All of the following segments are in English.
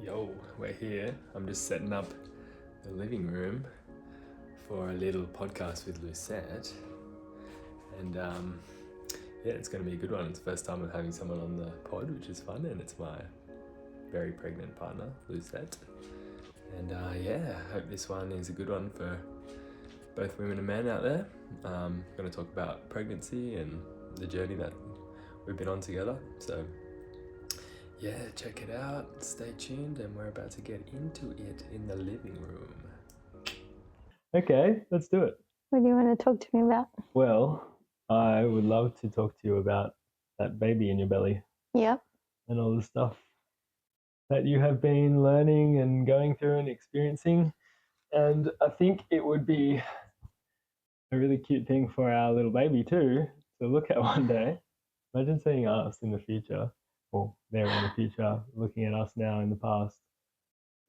Yo, we're here. I'm just setting up the living room for a little podcast with Lucette. And yeah, it's going to be a good one. It's the first time I'm having someone on the pod, which is fun. And it's my very pregnant partner, Lucette. And yeah, I hope this one is a good one for both women and men out there. I'm going to talk about pregnancy and the journey that we've been on together. So yeah, check it out, stay tuned, and we're about to get into it in the living room. Okay, let's do it. What do you want to talk to me about? Well, I would love to talk to you about that baby in your belly. Yep. And all the stuff that you have been learning and going through and experiencing. And I think it would be a really cute thing for our little baby too to look at one day. Imagine seeing us in the future, or there in the future, looking at us now in the past.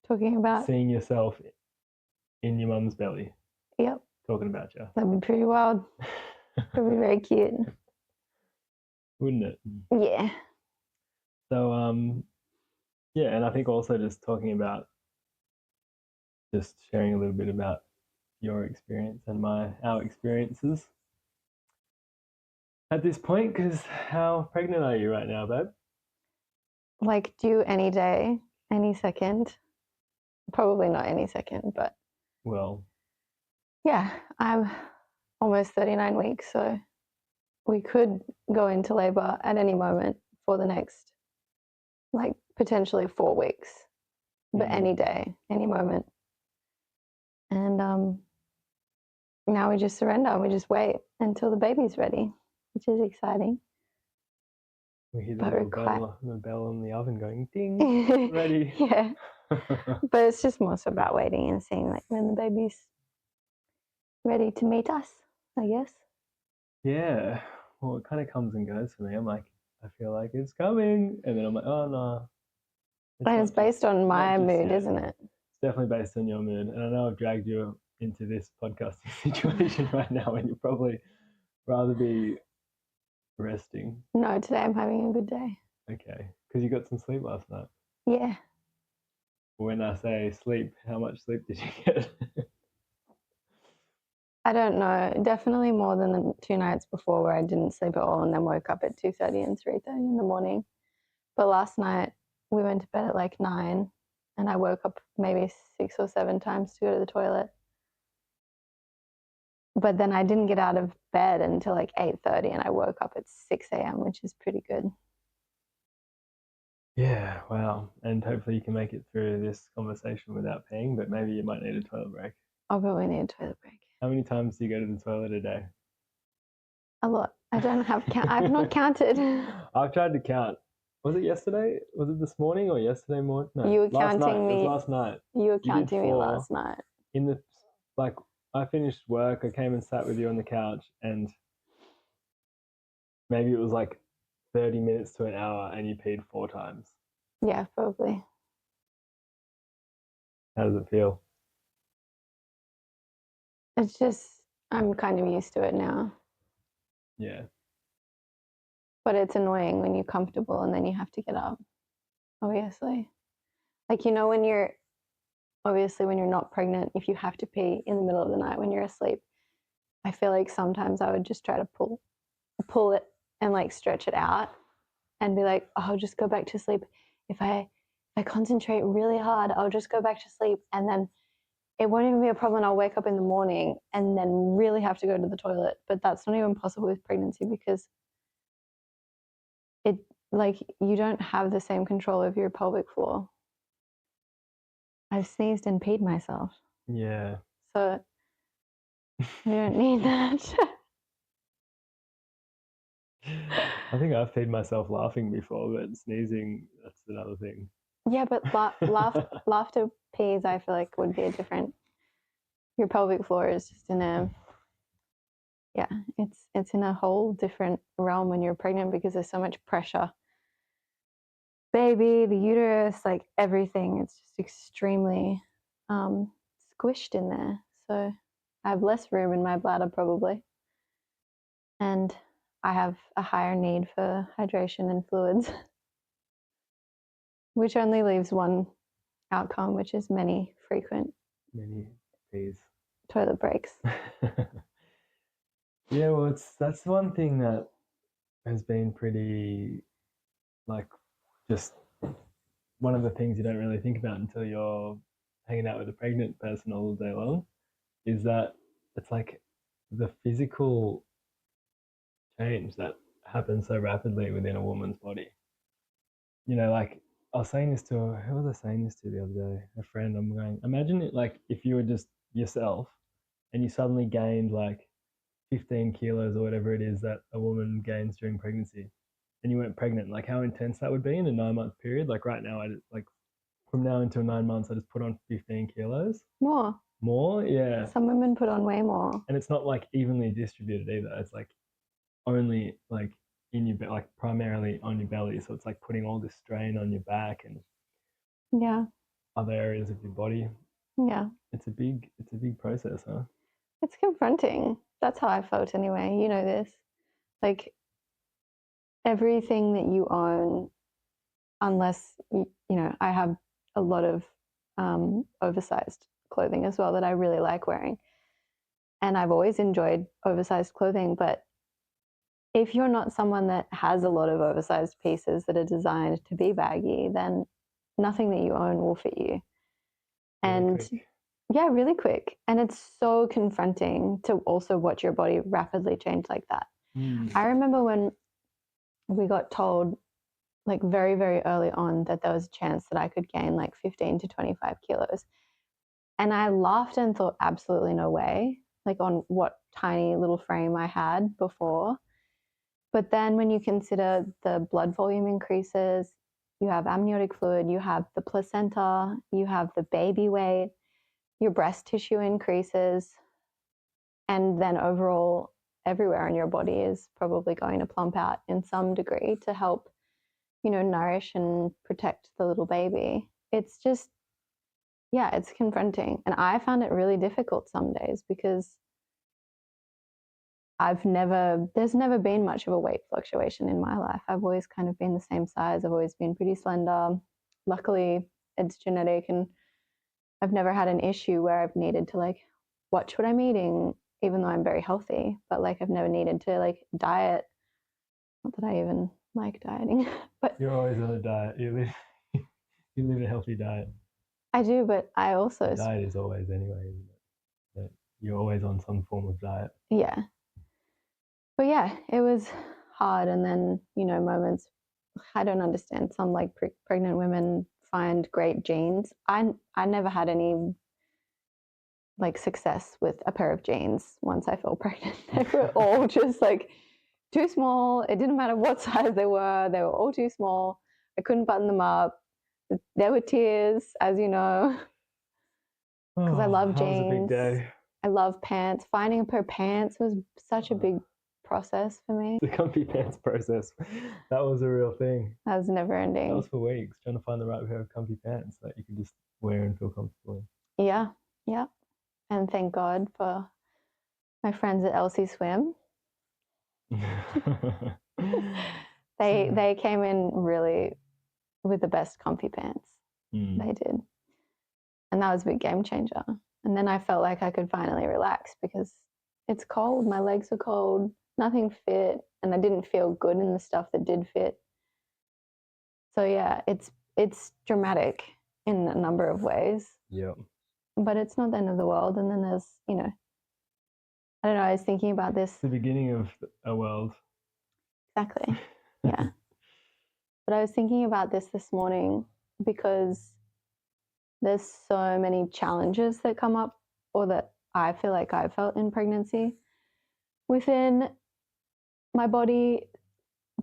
Talking about? Seeing yourself in your mum's belly. Yep. Talking about you. That'd be pretty wild. That'd be very cute. Wouldn't it? Yeah. So, yeah, and I think also just talking about, just sharing a little bit about your experience and our experiences at this point, because how pregnant are you right now, babe? Like due any day, any second. Probably not any second, but well, yeah, I'm almost 39 weeks, so we could go into labor at any moment for the next, like, potentially 4 weeks, but any day, any moment. And now we just surrender. We just wait until the baby's ready, which is exciting. We hear the bell in the oven going ding, ready. Yeah. But it's just more so about waiting and seeing like when the baby's ready to meet us, I guess. Yeah. Well, it kind of comes and goes for me. I'm like, I feel like it's coming. And then I'm like, oh, no. And it's based on my mood, isn't it? It's definitely based on your mood. And I know I've dragged you into this podcasting situation right now when you probably rather be resting. No, today I'm having a good day. Okay. Because you got some sleep last night. Yeah. When I say sleep, how much sleep did you get? I don't know. Definitely more than the 2 nights before where I didn't sleep at all and then woke up at 2:30 and 3:30 in the morning. But last night we went to bed at like 9 and I woke up maybe 6 or 7 times to go to the toilet. But then I didn't get out of bed until like 8:30 and I woke up at 6 a.m., which is pretty good. Yeah, wow. And hopefully you can make it through this conversation without peeing, but maybe you might need a toilet break. I'll probably need a toilet break. How many times do you go to the toilet a day? A lot. I don't have I've not counted. I've tried to count. Was it yesterday? Was it this morning or yesterday morning? No, you were counting night. me. It was last night. You were counting me last night. In the I finished work. I came and sat with you on the couch, and maybe it was like 30 minutes to an hour, and you peed 4 times. Yeah, probably. How does it feel? It's just, I'm kind of used to it now. Yeah. But it's annoying when you're comfortable and then you have to get up, obviously. Like, when you're not pregnant, if you have to pee in the middle of the night when you're asleep, I feel like sometimes I would just try to pull it and like stretch it out and be like, oh, I'll just go back to sleep. If I concentrate really hard, I'll just go back to sleep and then it won't even be a problem. I'll wake up in the morning and then really have to go to the toilet. But that's not even possible with pregnancy because you don't have the same control over your pelvic floor. I've sneezed and peed myself. Yeah. So we don't need that. I think I've peed myself laughing before, but sneezing, that's another thing. Yeah, but laughter pees, I feel like, would be a different. Your pelvic floor is just it's in a whole different realm when you're pregnant because there's so much pressure. Baby, the uterus, like everything, it's just extremely squished in there. So I have less room in my bladder probably. And I have a higher need for hydration and fluids, which only leaves one outcome, which is many frequent Peas. toilet breaks. Yeah, well, that's one thing that has been pretty, like, just one of the things you don't really think about until you're hanging out with a pregnant person all day long, is that it's like the physical change that happens so rapidly within a woman's body. You know, like I was saying this to, who was I saying this to the other day? A friend. I'm going, imagine it like if you were just yourself and you suddenly gained like 15 kilos or whatever it is that a woman gains during pregnancy, and you weren't pregnant, like how intense that would be in a 9-month period. Like right now, I just, like from now until 9 months, I just put on 15 kilos. More, yeah. Some women put on way more. And it's not like evenly distributed either. It's like only like in your like primarily on your belly. So it's like putting all this strain on your back and other areas of your body. Yeah. It's a big process, huh? It's confronting. That's how I felt anyway. You know this. Like everything that you own, unless you know, I have a lot of oversized clothing as well that I really like wearing. And I've always enjoyed oversized clothing, but if you're not someone that has a lot of oversized pieces that are designed to be baggy, then nothing that you own will fit you. And quick. Yeah, really quick. And it's so confronting to also watch your body rapidly change like that. I remember when we got told like very, very early on that there was a chance that I could gain like 15 to 25 kilos. And I laughed and thought, absolutely no way, like on what tiny little frame I had before. But then when you consider the blood volume increases, you have amniotic fluid, you have the placenta, you have the baby weight, your breast tissue increases, and then overall everywhere in your body is probably going to plump out in some degree to help, you know, nourish and protect the little baby. It's just, yeah, it's confronting. And I found it really difficult some days because there's never been much of a weight fluctuation in my life. I've always kind of been the same size. I've always been pretty slender. Luckily, it's genetic, and I've never had an issue where I've needed to like watch what I'm eating, even though I'm very healthy. But like I've never needed to like diet. Not that I even like dieting, but you're always on a diet. You live a healthy diet. I do, but I also the diet is always anyway, isn't it? That you're always on some form of diet. Yeah. But yeah, it was hard. And then, you know, moments, I don't understand. Some like pregnant women find great jeans. I never had any like success with a pair of jeans once I fell pregnant. They were all just like too small. It didn't matter what size they were all too small. I couldn't button them up. There were tears, as you know, because I love jeans. That was a big day. I love pants. Finding a pair of pants was such a big process for me. The comfy pants process. That was a real thing. That was never ending. That was for weeks, trying to find the right pair of comfy pants that you could just wear and feel comfortable in. Yeah. And thank God for my friends at LC Swim. They came in really with the best comfy pants. They did. And that was a big game changer. And then I felt like I could finally relax because it's cold. My legs were cold. Nothing fit. And I didn't feel good in the stuff that did fit. So yeah, it's dramatic in a number of ways. Yeah. But it's not the end of the world. And then there's, you know, I don't know, I was thinking about this. The beginning of a world. Exactly. Yeah. But I was thinking about this morning because there's so many challenges that come up, or that I feel like I felt in pregnancy within my body,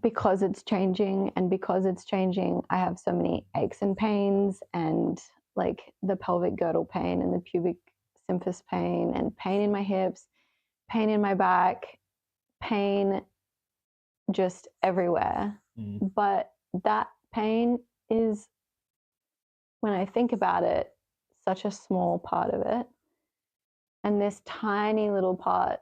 because it's changing. And because it's changing, I have so many aches and pains, and like the pelvic girdle pain and the pubic symphysis pain, and pain in my hips, pain in my back, pain just everywhere. But that pain is, when I think about it, such a small part of it. And this tiny little part,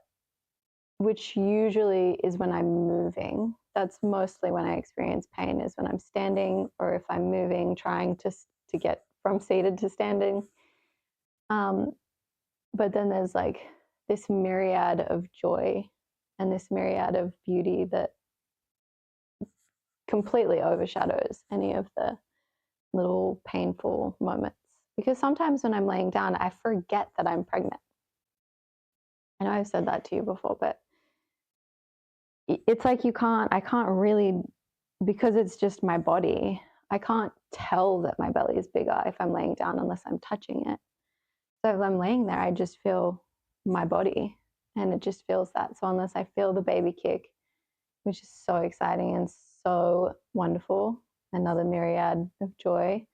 which usually is when I'm moving, that's mostly when I experience pain, is when I'm standing or if I'm moving, trying to get from seated to standing. But then there's like this myriad of joy and this myriad of beauty that completely overshadows any of the little painful moments. Because sometimes when I'm laying down, I forget that I'm pregnant. I know I've said that to you before, but it's like I can't really, because it's just my body, I can't tell that my belly is bigger if I'm laying down unless I'm touching it. So if I'm laying there, I just feel my body and it just feels that. So unless I feel the baby kick, which is so exciting and so wonderful, another myriad of joy,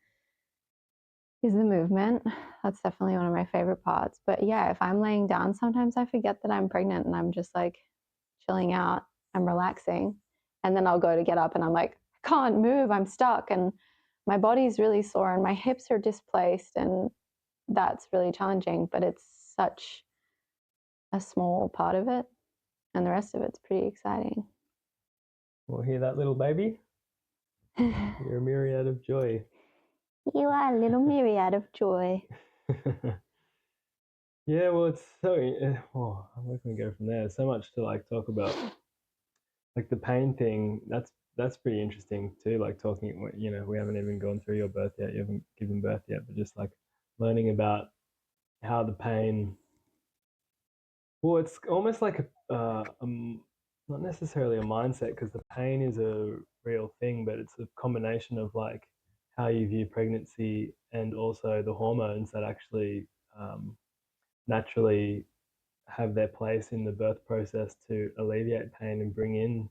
is the movement. That's definitely one of my favorite parts. But yeah, if I'm laying down, sometimes I forget that I'm pregnant and I'm just like chilling out, I'm relaxing. And then I'll go to get up and I'm like, I can't move, I'm stuck. And my body's really sore and my hips are displaced. And that's really challenging, but it's such a small part of it. And the rest of it's pretty exciting. Well, hear that, little baby? You're a myriad of joy. You are a little myriad of joy. Yeah, well, it's so. Where can we go from there? There's so much to like talk about. Like the pain thing, that's pretty interesting too. Like talking, you know, we haven't even gone through your birth yet. You haven't given birth yet, but just like learning about how the pain. Well, it's almost like not necessarily a mindset because the pain is a real thing, but it's a combination of like how you view pregnancy and also the hormones that actually naturally have their place in the birth process to alleviate pain and bring in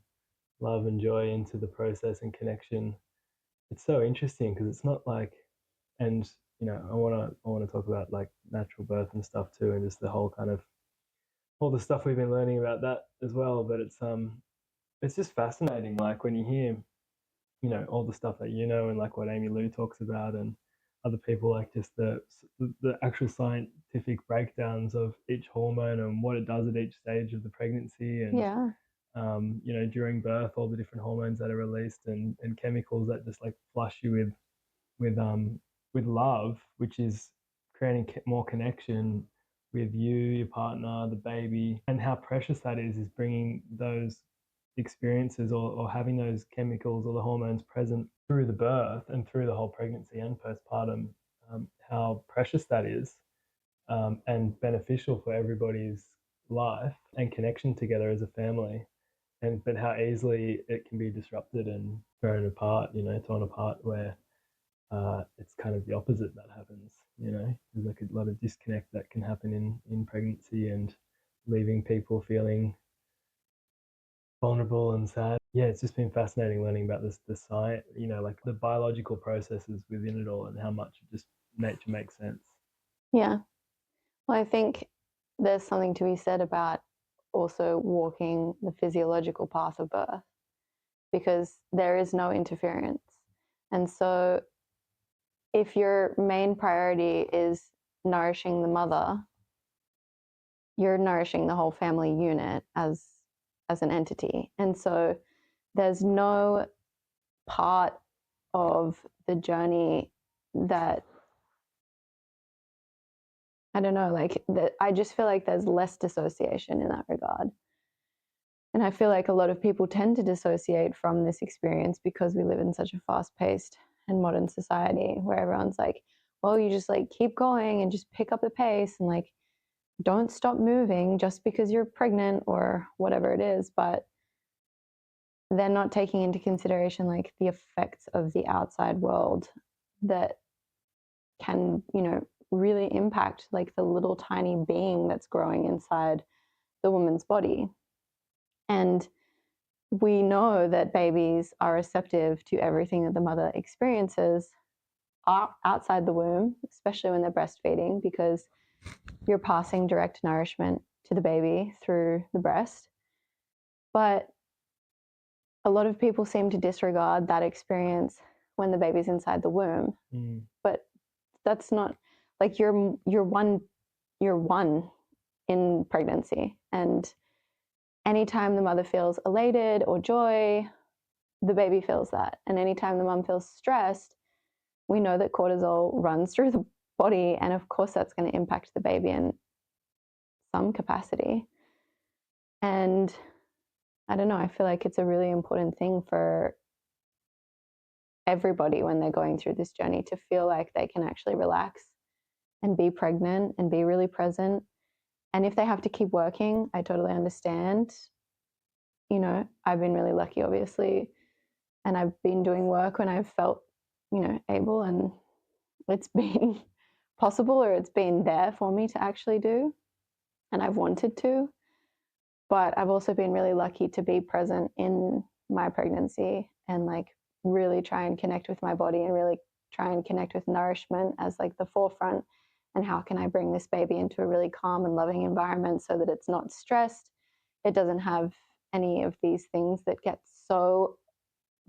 love and joy into the process and connection. It's so interesting because it's not like, and you know, I want to talk about like natural birth and stuff too, and just the whole kind of all the stuff we've been learning about that as well. But it's just fascinating. Like when you hear, you know, all the stuff that you know and like what Amy Lou talks about and other people, like just the actual scientific breakdowns of each hormone and what it does at each stage of the pregnancy and Yeah. you know, during birth, all the different hormones that are released and chemicals that just like flush you with love, which is creating more connection with you, your partner, the baby, and how precious that is bringing those experiences or having those chemicals or the hormones present through the birth and through the whole pregnancy and postpartum, how precious that is and beneficial for everybody's life and connection together as a family. And but how easily it can be disrupted and thrown apart, you know, torn apart where it's kind of the opposite that happens. You know, there's like a lot of disconnect that can happen in pregnancy and leaving people feeling vulnerable and sad. Yeah, it's just been fascinating learning about this, the science, you know, like the biological processes within it all and how much just nature makes sense. Yeah. Well, I think there's something to be said about also walking the physiological path of birth because there is no interference. And so if your main priority is nourishing the mother, you're nourishing the whole family unit as an entity. And so there's no part of the journey that I don't know, like I just feel like there's less dissociation in that regard. And I feel like a lot of people tend to dissociate from this experience because we live in such a fast-paced and modern society where everyone's like, well, you just like keep going and just pick up the pace and like don't stop moving just because you're pregnant or whatever it is. But they're not taking into consideration like the effects of the outside world that can, you know, really impact like the little tiny being that's growing inside the woman's body. And we know that babies are receptive to everything that the mother experiences outside the womb, especially when they're breastfeeding, because you're passing direct nourishment to the baby through the breast. But a lot of people seem to disregard that experience when the baby's inside the womb. But that's not like you're one in pregnancy, and anytime the mother feels elated or joy, the baby feels that. And anytime the mom feels stressed, we know that cortisol runs through the body, and of course that's going to impact the baby in some capacity. And I don't know, I feel like it's a really important thing for everybody when they're going through this journey to feel like they can actually relax and be pregnant and be really present. And if they have to keep working, I totally understand. You know, I've been really lucky, obviously, and I've been doing work when I've felt, you know, able, and it's been possible, or it's been there for me to actually do, and I've wanted to. But I've also been really lucky to be present in my pregnancy and like really try and connect with my body and really try and connect with nourishment as like the forefront. And how can I bring this baby into a really calm and loving environment so that it's not stressed? It doesn't have any of these things that get so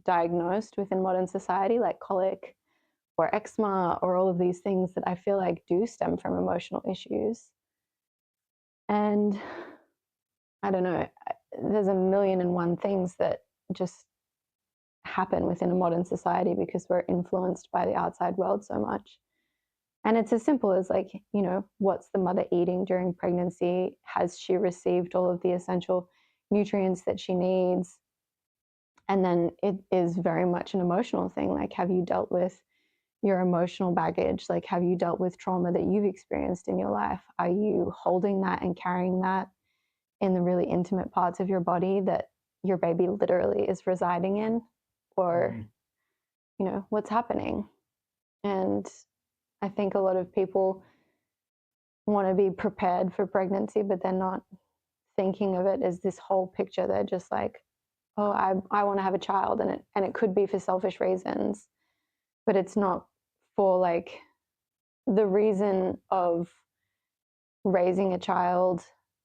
diagnosed within modern society, like colic or eczema or all of these things that I feel like do stem from emotional issues. And I don't know, there's a million and one things that just happen within a modern society because we're influenced by the outside world so much. And it's as simple as like, you know, what's the mother eating during pregnancy? Has she received all of the essential nutrients that she needs? And then it is very much an emotional thing. Like, have you dealt with your emotional baggage? Like, have you dealt with trauma that you've experienced in your life? Are you holding that and carrying that in the really intimate parts of your body that your baby literally is residing in? Or, you know, what's happening? And I think a lot of people want to be prepared for pregnancy, but they're not thinking of it as this whole picture. They're just like, oh, I want to have a child, and it could be for selfish reasons, but it's not for like the reason of raising a child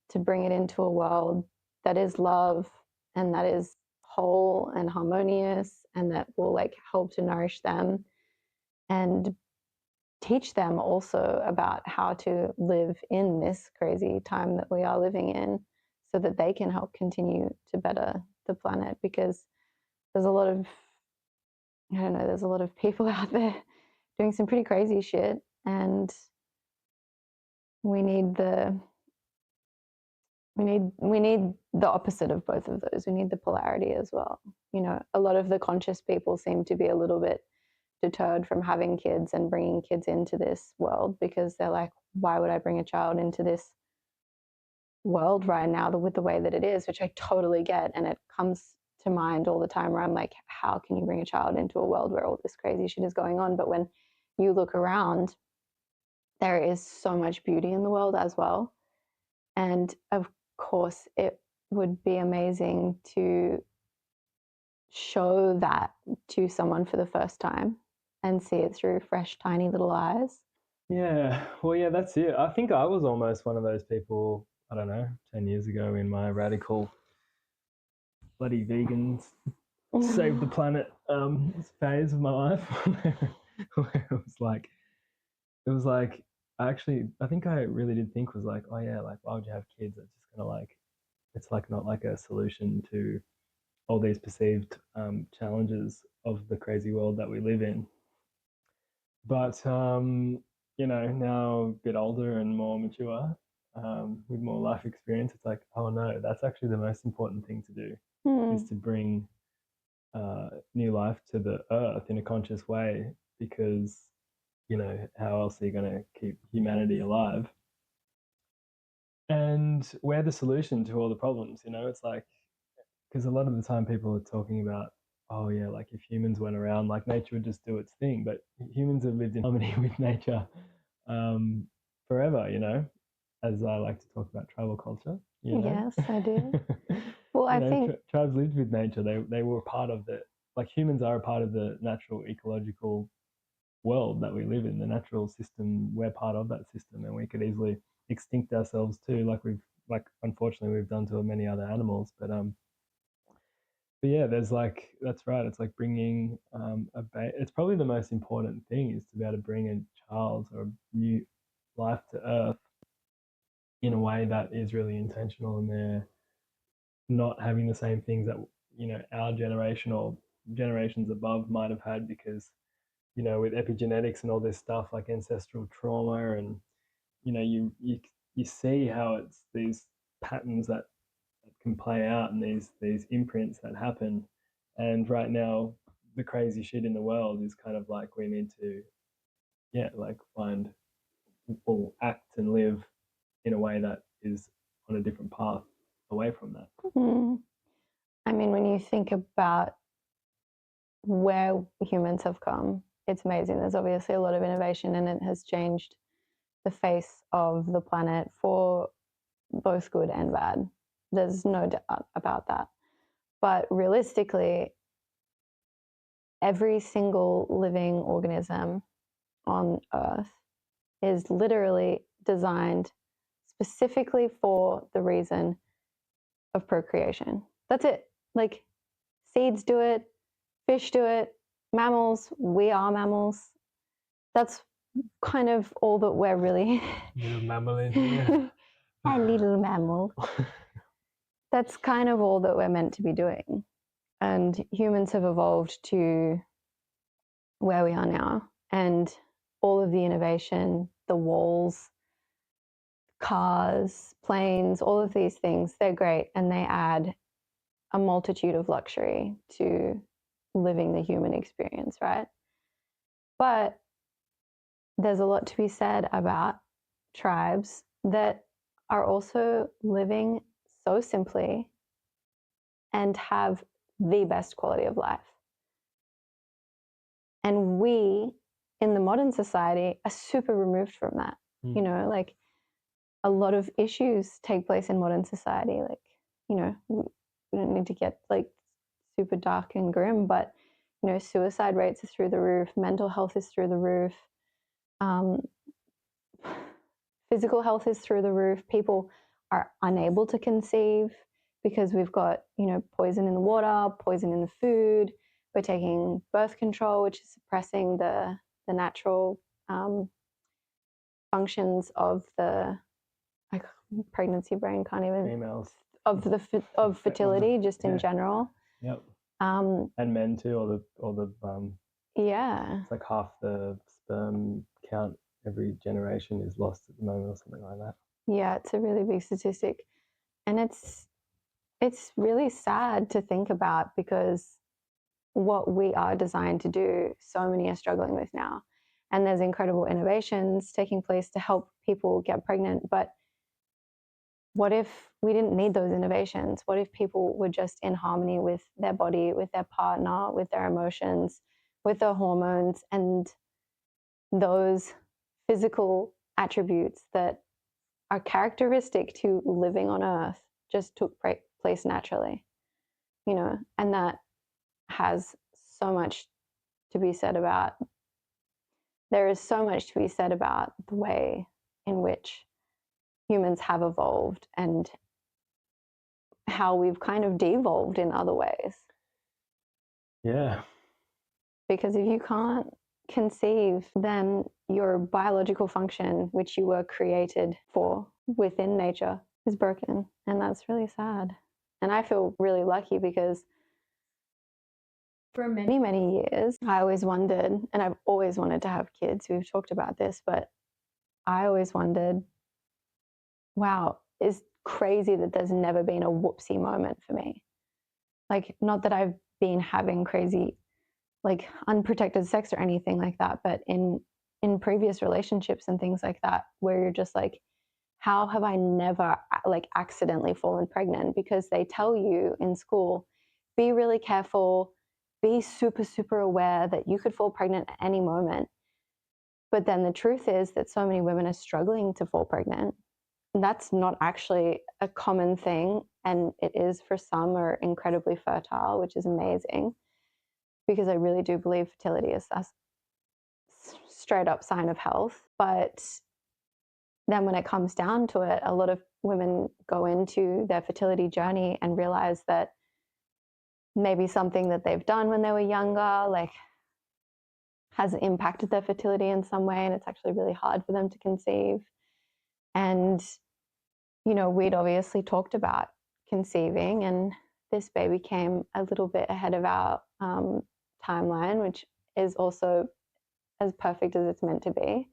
to bring it into a world that is love and that is whole and harmonious and that will like help to nourish them and teach them also about how to live in this crazy time that we are living in so that they can help continue to better the planet. Because there's a lot of, I don't know, there's a lot of people out there doing some pretty crazy shit, and we need the opposite of both of those. We need the polarity as well. You know, a lot of the conscious people seem to be a little bit deterred from having kids and bringing kids into this world because they're like, why would I bring a child into this world right now with the way that it is, which I totally get. And it comes to mind all the time where I'm like, how can you bring a child into a world where all this crazy shit is going on? But when you look around, there is so much beauty in the world as well. And of course, it would be amazing to show that to someone for the first time and see it through fresh, tiny little eyes. Yeah, well, yeah, that's it. I think I was almost one of those people, I don't know, 10 years ago in my radical bloody vegans save the planet phase of my life where it was like I think I really did think was like, oh yeah, like why would you have kids? It's just gonna like it's like not like a solution to all these perceived challenges of the crazy world that we live in. But you know, now a bit older and more mature, with more life experience, it's like, oh no, that's actually the most important thing to do is to bring new life to the earth in a conscious way, because you know how else are you going to keep humanity alive? And we're the solution to all the problems. You know, it's like because a lot of the time people are talking about, oh yeah, like if humans went around, like nature would just do its thing. But humans have lived in harmony with nature um, forever. You know, as I like to talk about tribal culture. You know? Yes, I do. Well, you I know, think tribes lived with nature. They were a part of the like humans are a part of the natural ecological world that we live in, the natural system. We're part of that system, and we could easily extinct ourselves too, like unfortunately we've done to many other animals. But yeah, there's like that's right. It's like bringing it's probably the most important thing is to be able to bring a child or a new life to Earth in a way that is really intentional, and they're not having the same things that you know our generation or generations above might have had, because you know, with epigenetics and all this stuff like ancestral trauma, and you know, you see how it's these patterns that can play out and these imprints that happen. And right now, the crazy shit in the world is kind of like we need to, yeah, like find or act and live in a way that is on a different path away from that. I mean, when you think about where humans have come, it's amazing. There's obviously a lot of innovation, and it has changed the face of the planet for both good and bad. There's no doubt about that. But realistically, every single living organism on Earth is literally designed specifically for the reason of procreation. That's it. Like, seeds do it, fish do it, mammals, we are mammals. That's kind of all that we're really. Little mammal in here. A little mammal. That's kind of all that we're meant to be doing. And humans have evolved to where we are now. And all of the innovation, the walls, cars, planes, all of these things, they're great. And they add a multitude of luxury to living the human experience, right? But there's a lot to be said about tribes that are also living so simply and have the best quality of life. And we, in the modern society, are super removed from that. You know, like a lot of issues take place in modern society. Like, you know, we don't need to get like super dark and grim, but, you know, suicide rates are through the roof, mental health is through the roof, physical health is through the roof. People are unable to conceive because we've got, you know, poison in the water, poison in the food. We're taking birth control, which is suppressing the natural functions of the pregnancy brain can't even females of fertility just in general. Yep. And men too, or the yeah. It's like half the sperm count every generation is lost at the moment or something like that. Yeah, it's a really big statistic. And it's really sad to think about, because what we are designed to do, so many are struggling with now. And there's incredible innovations taking place to help people get pregnant. But what if we didn't need those innovations? What if people were just in harmony with their body, with their partner, with their emotions, with their hormones, and those physical attributes that are characteristic to living on Earth just took place naturally, you know? And that has so much to be said about. There is so much to be said about the way in which humans have evolved and how we've kind of devolved in other ways. Yeah. Because if you can't conceive, then your biological function, which you were created for within nature, is broken. And that's really sad. And I feel really lucky because for many, many years, I always wondered, and I've always wanted to have kids. We've talked about this, but I always wondered, wow, it's crazy that there's never been a whoopsie moment for me. Like, not that I've been having crazy, like, unprotected sex or anything like that, but in previous relationships and things like that, where you're just like, how have I never like accidentally fallen pregnant? Because they tell you in school, be really careful, be super, super aware that you could fall pregnant at any moment. But then the truth is that so many women are struggling to fall pregnant. That's not actually a common thing. And it is for some are incredibly fertile, which is amazing, because I really do believe fertility is a straight up sign of health. But then when it comes down to it, a lot of women go into their fertility journey and realize that maybe something that they've done when they were younger, like, has impacted their fertility in some way, and it's actually really hard for them to conceive. And, you know, we'd obviously talked about conceiving, and this baby came a little bit ahead of our timeline, which is also as perfect as it's meant to be.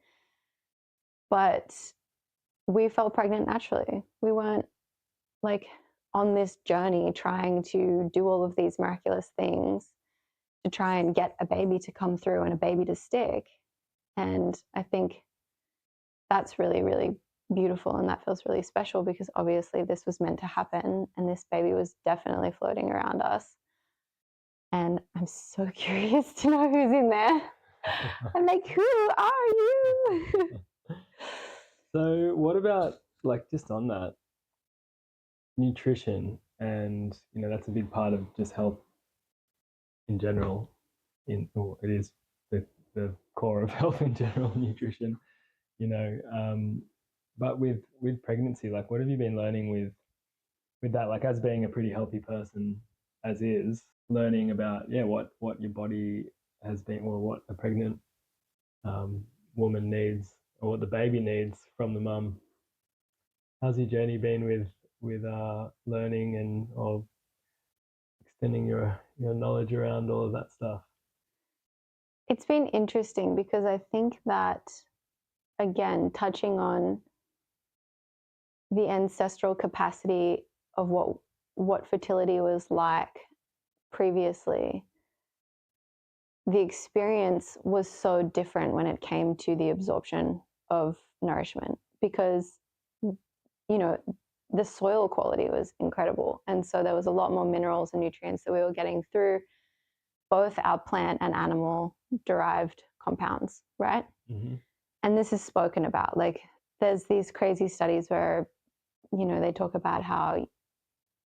But we felt pregnant naturally. We weren't like on this journey trying to do all of these miraculous things to try and get a baby to come through and a baby to stick. And I think that's really, really beautiful, and that feels really special because obviously this was meant to happen and this baby was definitely floating around us. And I'm so curious to know who's in there. I'm like, who are you? So what about, like, just on that, nutrition, and that's a big part of just health in general. It is the core of health in general, nutrition. But with pregnancy, like, what have you been learning with that? Like, as being a pretty healthy person, as is, learning about what your body has been, or what a pregnant woman needs, or what the baby needs from the mum. How's your journey been with learning and of extending your knowledge around all of that stuff? It's been interesting because I think that, again, touching on the ancestral capacity of what fertility was like previously, the experience was so different when it came to the absorption of nourishment because, the soil quality was incredible. And so there was a lot more minerals and nutrients that we were getting through both our plant and animal derived compounds, right? Mm-hmm. And this is spoken about. Like, there's these crazy studies where, they talk about how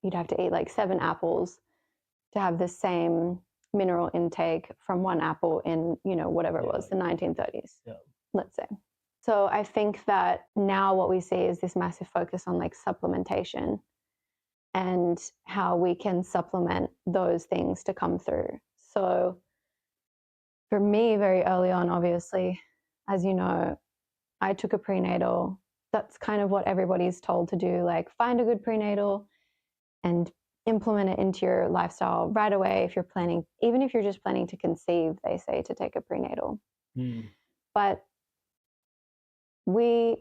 you'd have to eat like 7 apples to have the same mineral intake from one apple in, whatever it was, the 1930s, let's say. So I think that now what we see is this massive focus on like supplementation and how we can supplement those things to come through. So for me, very early on, obviously, as you know, I took a prenatal. That's kind of what everybody's told to do, like find a good prenatal and implement it into your lifestyle right away. If you're planning, even if you're just planning to conceive, they say to take a prenatal. But we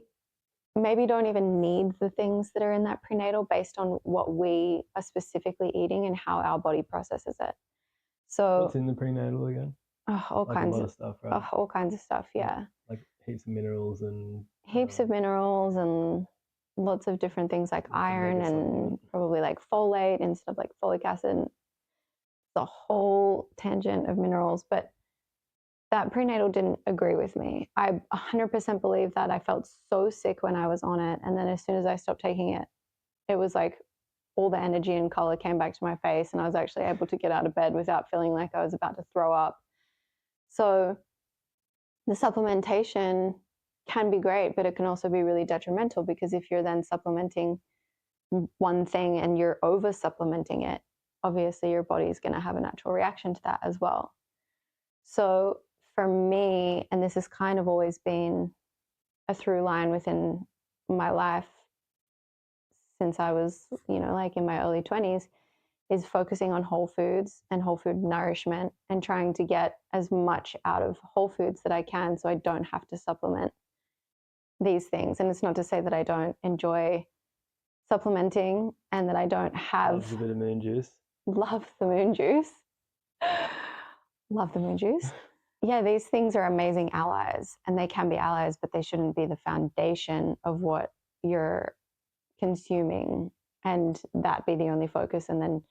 maybe don't even need the things that are in that prenatal based on what we are specifically eating and how our body processes it. So what's in the prenatal again? All like kinds a lot of stuff, right? all kinds of stuff, yeah. Like heaps of minerals and Lots of different things like iron and probably like folate instead of like folic acid. The whole tangent of minerals, but that prenatal didn't agree with me. I 100% believe that. I felt so sick when I was on it. And then as soon as I stopped taking it, it was like all the energy and color came back to my face and I was actually able to get out of bed without feeling like I was about to throw up. So the supplementation can be great, but it can also be really detrimental because if you're then supplementing one thing and you're over supplementing it, obviously your body is going to have a natural reaction to that as well. So for me, and this has kind of always been a through line within my life since I was, like in my early 20s, is focusing on whole foods and whole food nourishment and trying to get as much out of whole foods that I can so I don't have to supplement these things. And it's not to say that I don't enjoy supplementing and that I don't have... Loves a bit of moon juice. Love the moon juice. Love the moon juice. Yeah, these things are amazing allies and they can be allies, but they shouldn't be the foundation of what you're consuming and that be the only focus. And then,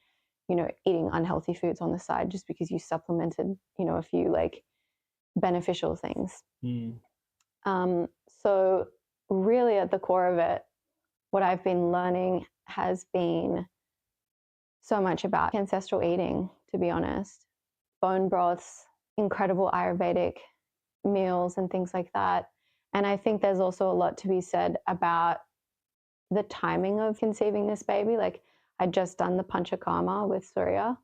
eating unhealthy foods on the side just because you supplemented, a few like beneficial things. So really at the core of it, what I've been learning has been so much about ancestral eating, to be honest. Bone broths, incredible Ayurvedic meals and things like that. And I think there's also a lot to be said about the timing of conceiving this baby. Like I'd just done the Panchakarma with Surya,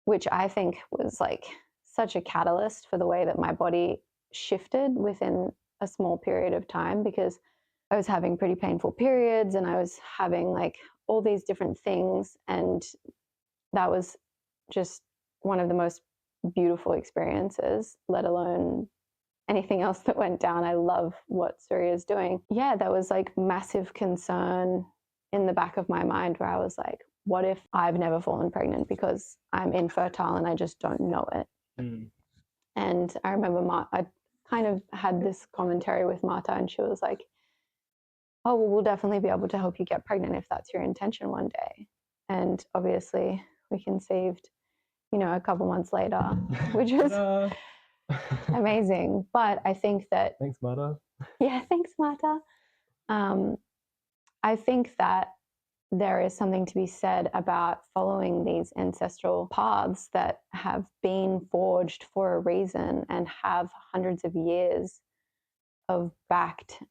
which I think was like such a catalyst for the way that my body shifted within a small period of time because I was having pretty painful periods and I was having like all these different things. And that was just one of the most beautiful experiences, let alone anything else that went down. I love what Surya is doing. Yeah, there was like massive concern in the back of my mind where I was like, what if I've never fallen pregnant because I'm infertile and I just don't know it? And I remember I kind of had this commentary with Marta, and she was like, oh, well, we'll definitely be able to help you get pregnant if that's your intention one day. And obviously we conceived, a couple months later, which was amazing. But I think that... Thanks, Marta. Yeah, thanks, Marta. I think that there is something to be said about following these ancestral paths that have been forged for a reason and have hundreds of years of backed,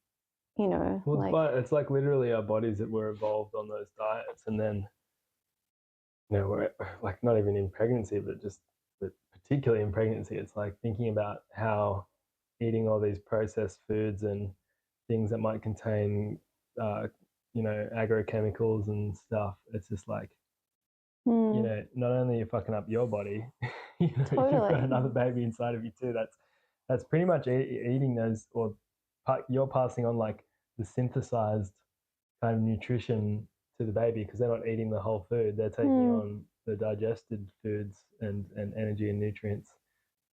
Well, it's like literally our bodies that were evolved on those diets, and then we're like not even in pregnancy, but particularly in pregnancy, it's like thinking about how eating all these processed foods and things that might contain agrochemicals and stuff, it's just like not only are you fucking up your body, Totally. you've got another baby inside of you too. That's pretty much eating those, or you're passing on like the synthesized kind of nutrition to the baby, because they're not eating the whole food. They're taking on the digested foods and energy and nutrients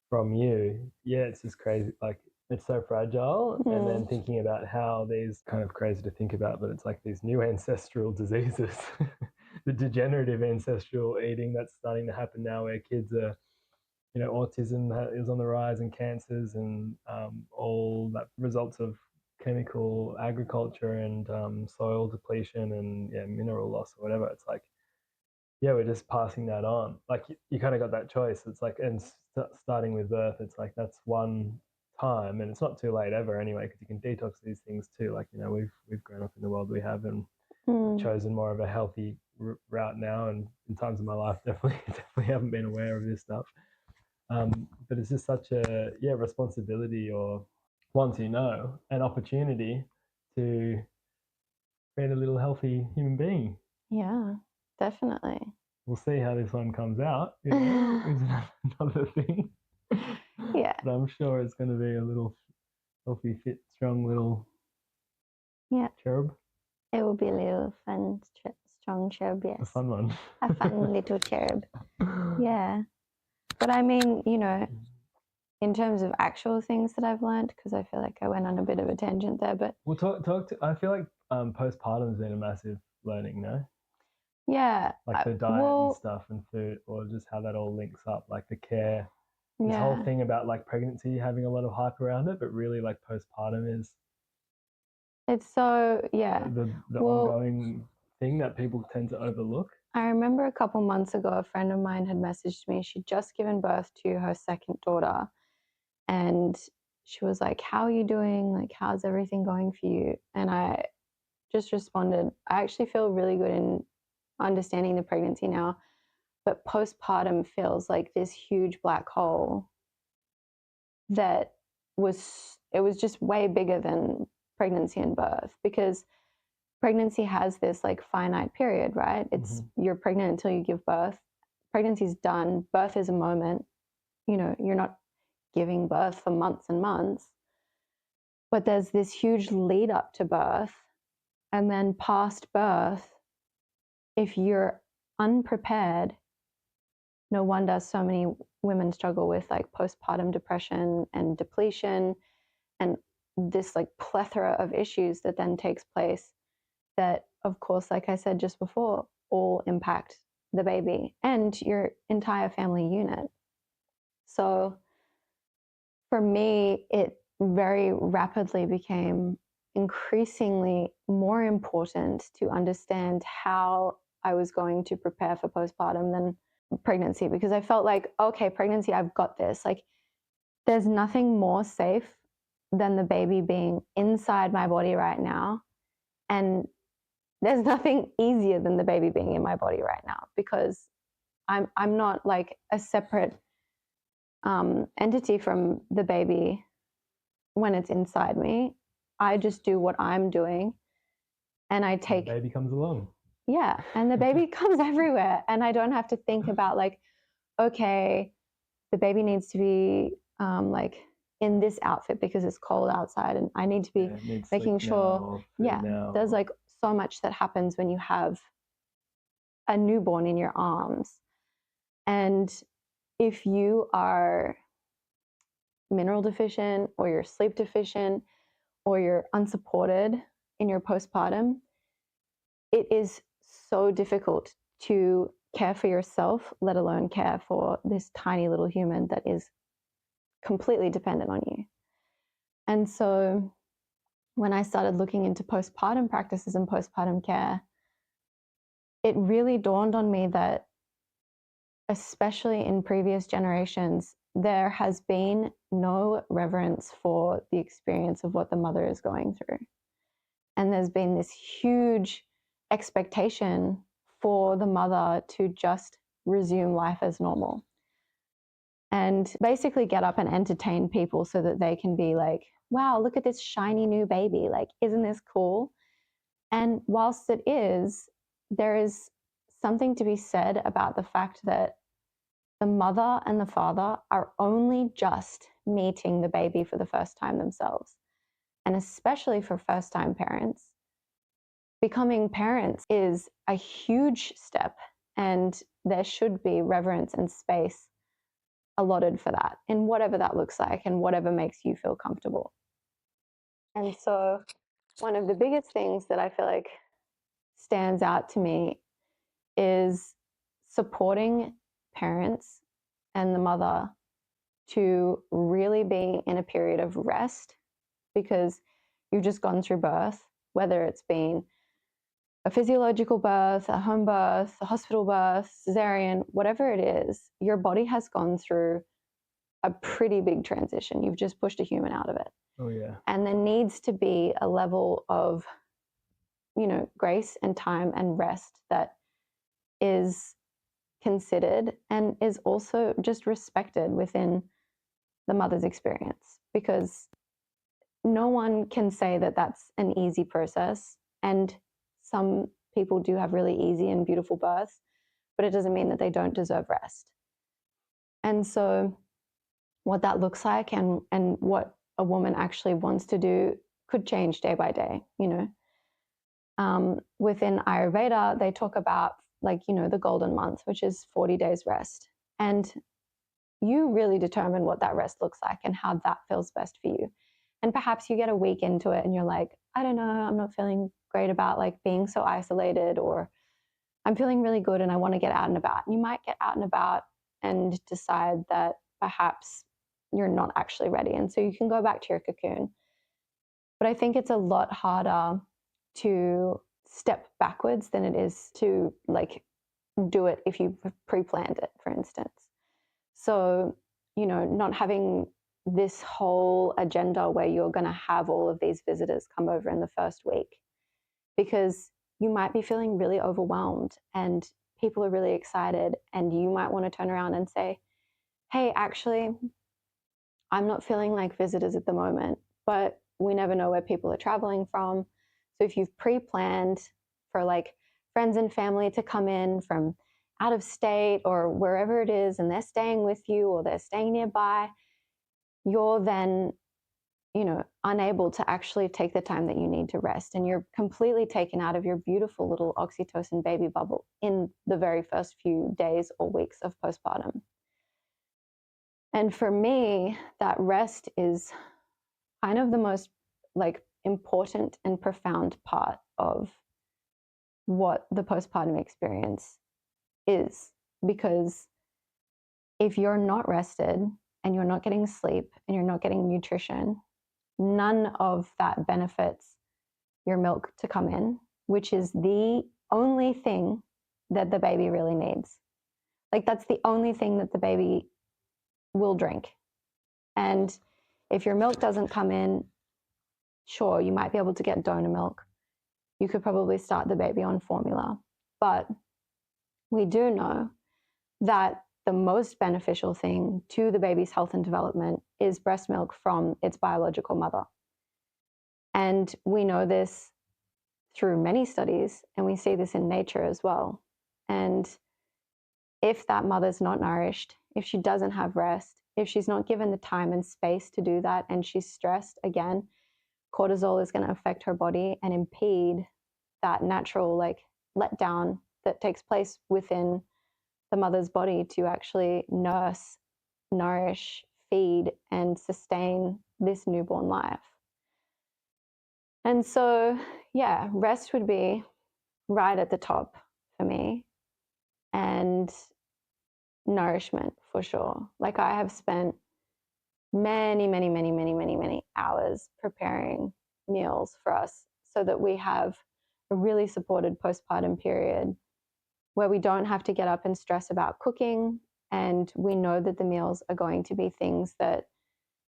from you. Yeah, it's just crazy. Like, it's so fragile. And then thinking about how these, kind of crazy to think about, but it's like these new ancestral diseases, the degenerative ancestral eating that's starting to happen now, where kids are, autism is on the rise, and cancers, and all that results of chemical agriculture and soil depletion and mineral loss or whatever. It's like, we're just passing that on. Like, you kind of got that choice. It's like, and starting with birth, it's like that's one time, and it's not too late ever anyway, because you can detox these things too. Like, we've grown up in the world we have, and chosen more of a healthy route now. And in times of my life, definitely haven't been aware of this stuff. But it's just such a responsibility, or once an opportunity to create a little healthy human being. Yeah, definitely. We'll see how this one comes out. Is another thing. Yeah. But I'm sure it's going to be a little healthy, fit, strong little cherub. It will be a little fun, strong cherub, yes. A fun one. A fun little cherub. Yeah. But I mean, in terms of actual things that I've learned, because I feel like I went on a bit of a tangent there, but... Well, I feel like postpartum has been a massive learning, no? Yeah. Like the diet and stuff and food, or just how that all links up, like the care. This whole thing about like pregnancy having a lot of hype around it, but really like postpartum is... It's so, the ongoing thing that people tend to overlook. I remember a couple months ago, a friend of mine had messaged me. She'd just given birth to her second daughter. And she was like, how are you doing? Like, how's everything going for you? And I just responded, I actually feel really good in understanding the pregnancy now. But postpartum feels like this huge black hole that it was just way bigger than pregnancy and birth, because pregnancy has this like finite period, right? It's you're pregnant until you give birth. Pregnancy's done. Birth is a moment. You're not giving birth for months and months. But there's this huge lead up to birth. And then past birth, if you're unprepared, no wonder so many women struggle with like postpartum depression and depletion and this like plethora of issues that then takes place that, of course, like I said just before, all impact the baby and your entire family unit. So for me, it very rapidly became increasingly more important to understand how I was going to prepare for postpartum than pregnancy, because I felt like, okay, pregnancy, I've got this. Like, there's nothing more safe than the baby being inside my body right now. And there's nothing easier than the baby being in my body right now, because I'm not like a separate entity from the baby when it's inside me. I just do what I'm doing, and I take... The baby comes along. Yeah, and the baby comes everywhere, and I don't have to think about like, okay, the baby needs to be like in this outfit because it's cold outside and I need to be making sure, there's like so much that happens when you have a newborn in your arms. And if you are mineral deficient or you're sleep deficient or you're unsupported in your postpartum, it is so difficult to care for yourself, let alone care for this tiny little human that is completely dependent on you. And so when I started looking into postpartum practices and postpartum care, it really dawned on me that, especially in previous generations, there has been no reverence for the experience of what the mother is going through. And there's been this huge expectation for the mother to just resume life as normal and basically get up and entertain people so that they can be like, wow, look at this shiny new baby. Like, isn't this cool? And whilst it is, there is something to be said about the fact that the mother and the father are only just meeting the baby for the first time themselves. And especially for first-time parents, becoming parents is a huge step, and there should be reverence and space allotted for that, in whatever that looks like and whatever makes you feel comfortable. And so one of the biggest things that I feel like stands out to me is supporting parents and the mother to really be in a period of rest, because you've just gone through birth, whether it's been a physiological birth, a home birth, a hospital birth, cesarean, whatever it is, your body has gone through a pretty big transition. You've just pushed a human out of it. Oh, yeah. And there needs to be a level of, grace and time and rest that is considered and is also just respected within the mother's experience, because no one can say that that's an easy process. And some people do have really easy and beautiful births, but it doesn't mean that they don't deserve rest. And so what that looks like and what a woman actually wants to do could change day by day, Within Ayurveda, they talk about the golden month, which is 40 days rest. And you really determine what that rest looks like and how that feels best for you. And perhaps you get a week into it and you're like, I don't know, I'm not feeling great about being so isolated, or I'm feeling really good and I want to get out and about. And you might get out and about and decide that perhaps you're not actually ready. And so you can go back to your cocoon. But I think it's a lot harder to step backwards than it is to do it if you've pre-planned it, for instance. So, not having this whole agenda where you're going to have all of these visitors come over in the first week, because you might be feeling really overwhelmed and people are really excited, and you might want to turn around and say, hey, actually, I'm not feeling like visitors at the moment, but we never know where people are traveling from. So if you've pre-planned for friends and family to come in from out of state or wherever it is, and they're staying with you or they're staying nearby, you're then, unable to actually take the time that you need to rest. And you're completely taken out of your beautiful little oxytocin baby bubble in the very first few days or weeks of postpartum. And for me, that rest is kind of the most important and profound part of what the postpartum experience is. Because if you're not rested and you're not getting sleep and you're not getting nutrition, none of that benefits your milk to come in, which is the only thing that the baby really needs. That's the only thing that the baby will drink. And if your milk doesn't come in, sure, you might be able to get donor milk. You could probably start the baby on formula. But we do know that the most beneficial thing to the baby's health and development is breast milk from its biological mother. And we know this through many studies, and we see this in nature as well. And if that mother's not nourished, if she doesn't have rest, if she's not given the time and space to do that, and she's stressed, again, cortisol is going to affect her body and impede that natural like letdown that takes place within the mother's body to actually nurse, nourish, feed, and sustain this newborn life. And so, yeah, rest would be right at the top for me, and nourishment for sure. Like, I have spent many hours preparing meals for us so that we have a really supported postpartum period where we don't have to get up and stress about cooking, and we know that the meals are going to be things that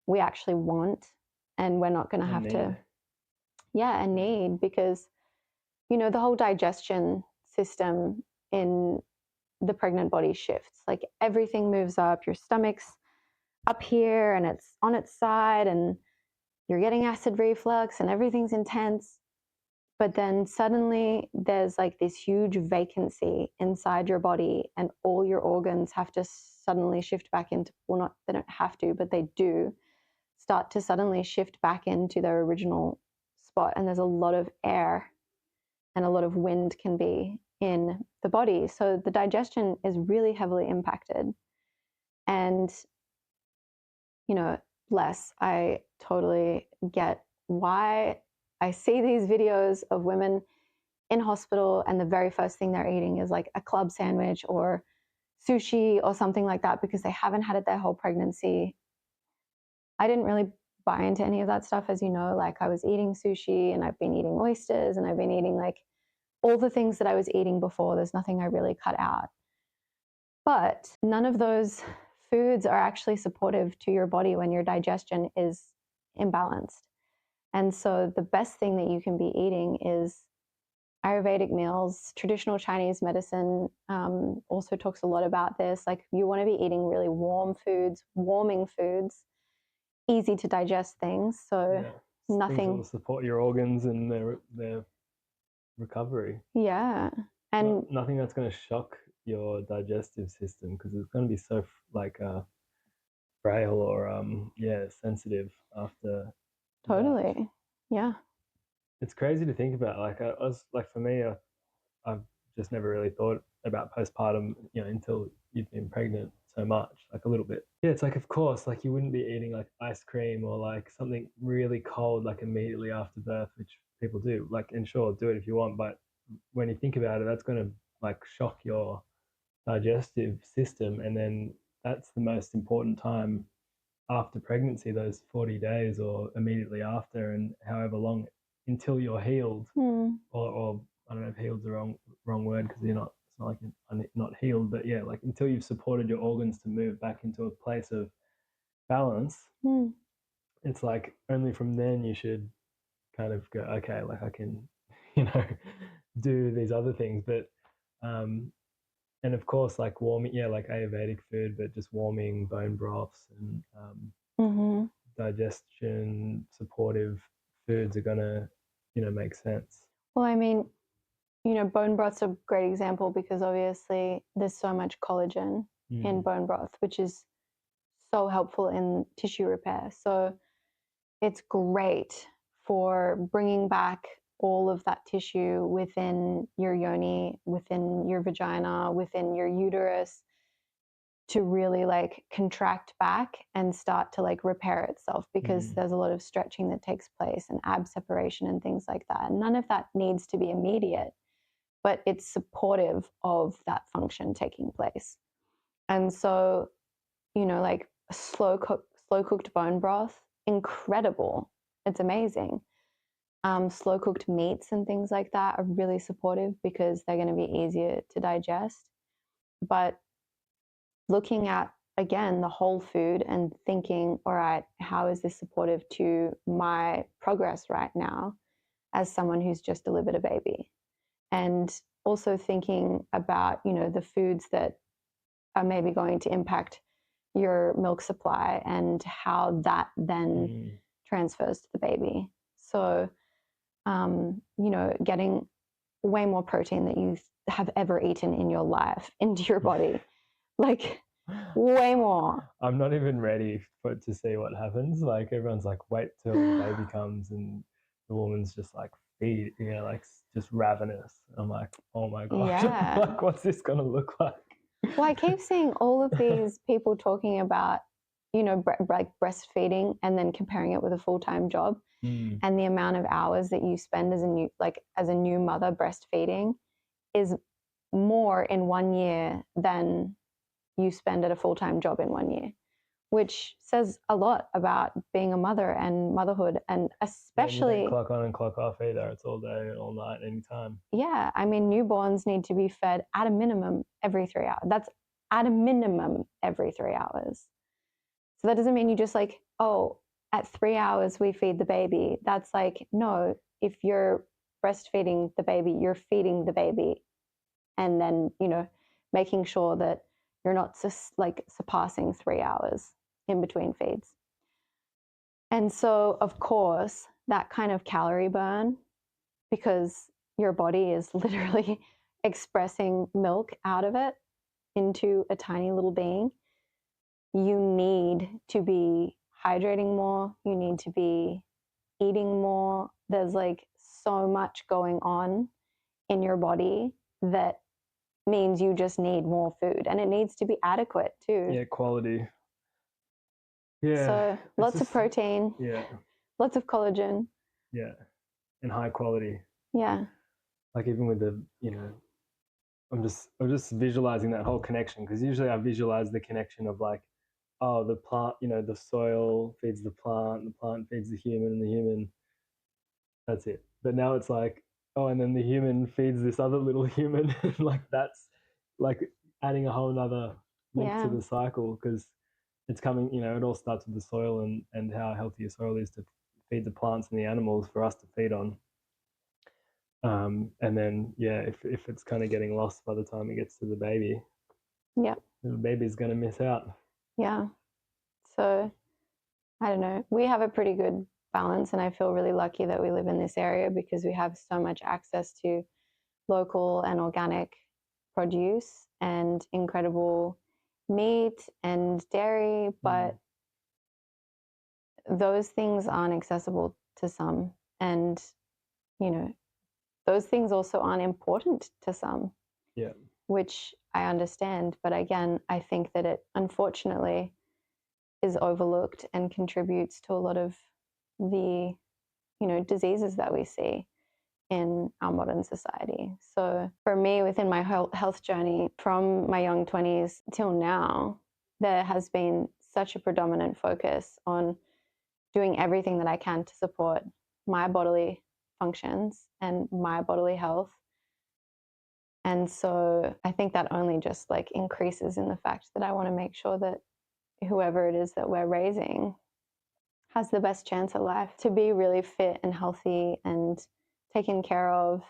we actually want, and we're not going to have to and need, because the whole digestion system in the pregnant body shifts. Like, everything moves up, your stomach's up here and it's on its side, and you're getting acid reflux and everything's intense. But then suddenly there's like this huge vacancy inside your body, and all your organs have to suddenly shift back into, well, not, they don't have to, but they do start to suddenly shift back into their original spot. And there's a lot of air and a lot of wind can be in the body. So the digestion is really heavily impacted. And, bless, I totally get why I see these videos of women in hospital and the very first thing they're eating is like a club sandwich or sushi or something like that, because they haven't had it their whole pregnancy. I didn't really buy into any of that stuff, as you know. Like, I was eating sushi and I've been eating oysters and I've been eating like all the things that I was eating before. There's nothing I really cut out. But none of those foods are actually supportive to your body when your digestion is imbalanced. And so the best thing that you can be eating is Ayurvedic meals. Traditional Chinese medicine also talks a lot about this. Like, you want to be eating really warm foods, warming foods, easy to digest things. So nothing things that will support your organs and their recovery. Yeah. And nothing that's going to shock your digestive system, because it's going to be so frail or sensitive after. Totally. That. Yeah. It's crazy to think about. Like, I was like, for me, I've just never really thought about postpartum, until you've been pregnant so much, like a little bit. Yeah, it's like, of course, like, you wouldn't be eating like ice cream or like something really cold like immediately after birth, which people do. Like, and sure, do it if you want, but when you think about it, that's going to like shock your digestive system, and then that's the most important time after pregnancy, those 40 days or immediately after, and however long until you're healed. Or I don't know if healed's the wrong word, because it's not like you're not healed, but yeah, like until you've supported your organs to move back into a place of balance. It's like only from then you should kind of go, okay, like I can do these other things. But and of course, like warming, like Ayurvedic food, but just warming bone broths and digestion supportive foods are gonna make sense. Well, I mean, bone broth's a great example, because obviously there's so much collagen in bone broth, which is so helpful in tissue repair. So it's great for bringing back all of that tissue within your yoni, within your vagina, within your uterus, to really like contract back and start to like repair itself, because there's a lot of stretching that takes place and ab separation and things like that. And none of that needs to be immediate, but it's supportive of that function taking place. And so, like slow cooked bone broth, incredible. It's amazing. Slow cooked meats and things like that are really supportive, because they're going to be easier to digest. But looking at, again, the whole food and thinking, all right, how is this supportive to my progress right now as someone who's just delivered a baby? And also thinking about, the foods that are maybe going to impact your milk supply and how that then transfers to the baby. So, getting way more protein that you have ever eaten in your life into your body. Like, Way more. I'm not even ready to see what happens. Like everyone's like, wait till the baby comes and the woman's just like feed, like just ravenous. I'm like, oh my god, Yeah. like what's this gonna look like? Well, I keep seeing all of these people talking about, like breastfeeding and then comparing it with a full-time job, and the amount of hours that you spend as a new mother breastfeeding is more in 1 year than you spend at a full-time job in 1 year, which says a lot about being a mother and motherhood, and especially you don't clock on and clock off either. It's all day, all night, anytime. Yeah, I mean, newborns need to be fed at a minimum every 3 hours. That's at a minimum every 3 hours. So that doesn't mean you just like, oh, at 3 hours we feed the baby. That's like, no, if you're breastfeeding the baby, you're feeding the baby, and then, making sure that you're not just like surpassing 3 hours in between feeds. And so, of course, that kind of calorie burn, because your body is literally expressing milk out of it into a tiny little being, you need to be hydrating more, you need to be eating more. There's like so much going on in your body that means you just need more food, and it needs to be adequate too. Yeah, quality. Yeah. So lots of protein. Yeah. Lots of collagen. Yeah. And high quality. Yeah. Like even with the, I'm just visualizing that whole connection, because usually I visualize the connection of like, oh, the plant, the soil feeds the plant feeds the human, and the human, that's it. But now it's like, oh, and then the human feeds this other little human. Like that's like adding a whole nother link to the cycle, because it's coming, it all starts with the soil and how healthy your soil is to feed the plants and the animals for us to feed on. And then, if it's kind of getting lost by the time it gets to the baby, the baby's going to miss out. Yeah. So I don't know. We have a pretty good balance, and I feel really lucky that we live in this area because we have so much access to local and organic produce and incredible meat and dairy, but those things aren't accessible to some. And, those things also aren't important to some. Yeah. Which I understand. But again, I think that it unfortunately is overlooked and contributes to a lot of the, diseases that we see in our modern society. So for me, within my health journey from my young 20s till now, there has been such a predominant focus on doing everything that I can to support my bodily functions and my bodily health. And so I think that only just like increases in the fact that I want to make sure that whoever it is that we're raising has the best chance at life to be really fit and healthy and taken care of,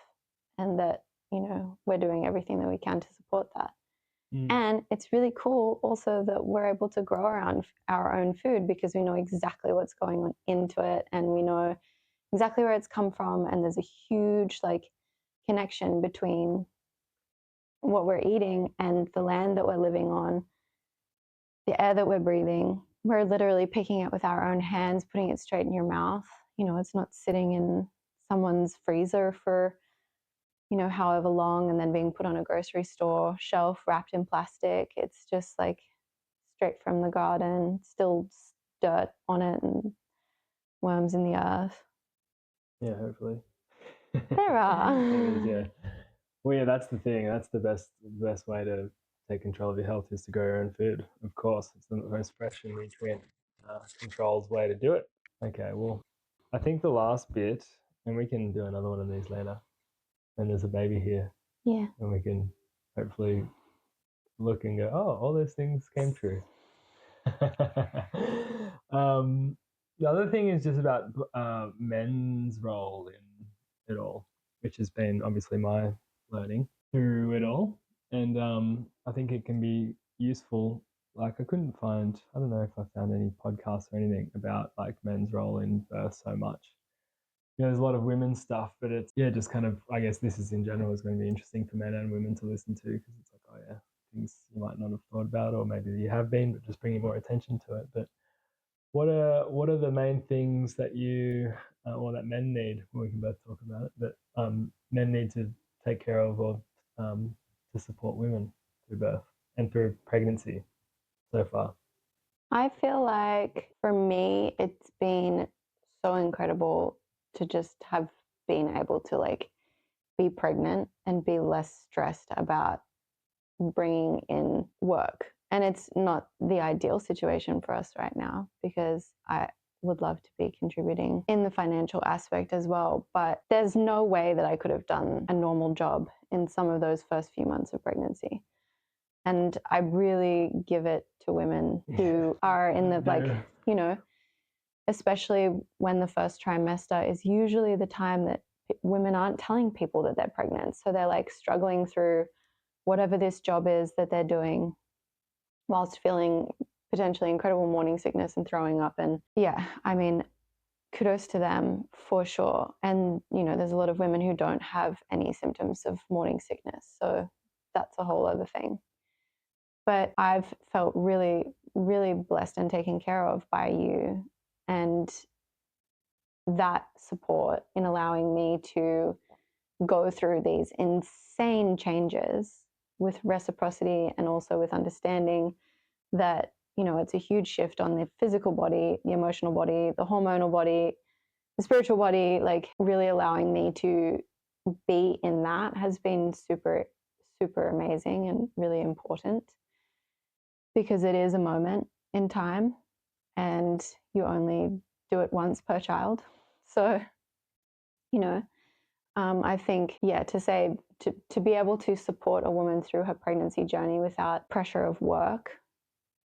and that, we're doing everything that we can to support that. And it's really cool also that we're able to grow around our own food because we know exactly what's going on into it, and we know exactly where it's come from, and there's a huge like connection between what we're eating and the land that we're living on, the air that we're breathing. We're literally picking it with our own hands, putting it straight in your mouth. It's not sitting in someone's freezer for, however long, and then being put on a grocery store shelf wrapped in plastic. It's just like straight from the garden, still dirt on it and worms in the earth. Yeah, hopefully. There are. There is, yeah. Well, yeah, that's the thing. That's the best way to take control of your health is to grow your own food. Of course, it's the most fresh and nutrient controlled way to do it. Okay, well, I think the last bit, and we can do another one of these later, and there's a baby here. Yeah. And we can hopefully look and go, oh, all those things came true. The other thing is just about men's role in it all, which has been obviously my learning through it all. And I think it can be useful. Like I don't know if I found any podcasts or anything about like men's role in birth so much. There's a lot of women's stuff, but it's just kind of, I guess this is in general is going to be interesting for men and women to listen to, because it's like, oh yeah, things you might not have thought about, or maybe you have been, but just bringing more attention to it. But what are the main things that you or that men need? We can both talk about it, but men need to take care of, or to support women through birth and through pregnancy so far. I feel like for me, it's been so incredible to just have been able to like be pregnant and be less stressed about bringing in work. And it's not the ideal situation for us right now, because I would love to be contributing in the financial aspect as well. But there's no way that I could have done a normal job in some of those first few months of pregnancy. And I really give it to women who are in the, like, you know, especially when the first trimester is usually the time that women aren't telling people that they're pregnant. So they're like struggling through whatever this job is that they're doing whilst feeling potentially incredible morning sickness and throwing up. And yeah, I mean, kudos to them for sure. And, you know, there's a lot of women who don't have any symptoms of morning sickness. So that's a whole other thing. But I've felt really, really blessed and taken care of by you, and that support in allowing me to go through these insane changes with reciprocity and also with understanding that, you know, it's a huge shift on the physical body, the emotional body, the hormonal body, the spiritual body. Like, really allowing me to be in that has been super, super amazing and really important, because it is a moment in time and you only do it once per child. So, you know, I think, yeah, to be able to support a woman through her pregnancy journey without pressure of work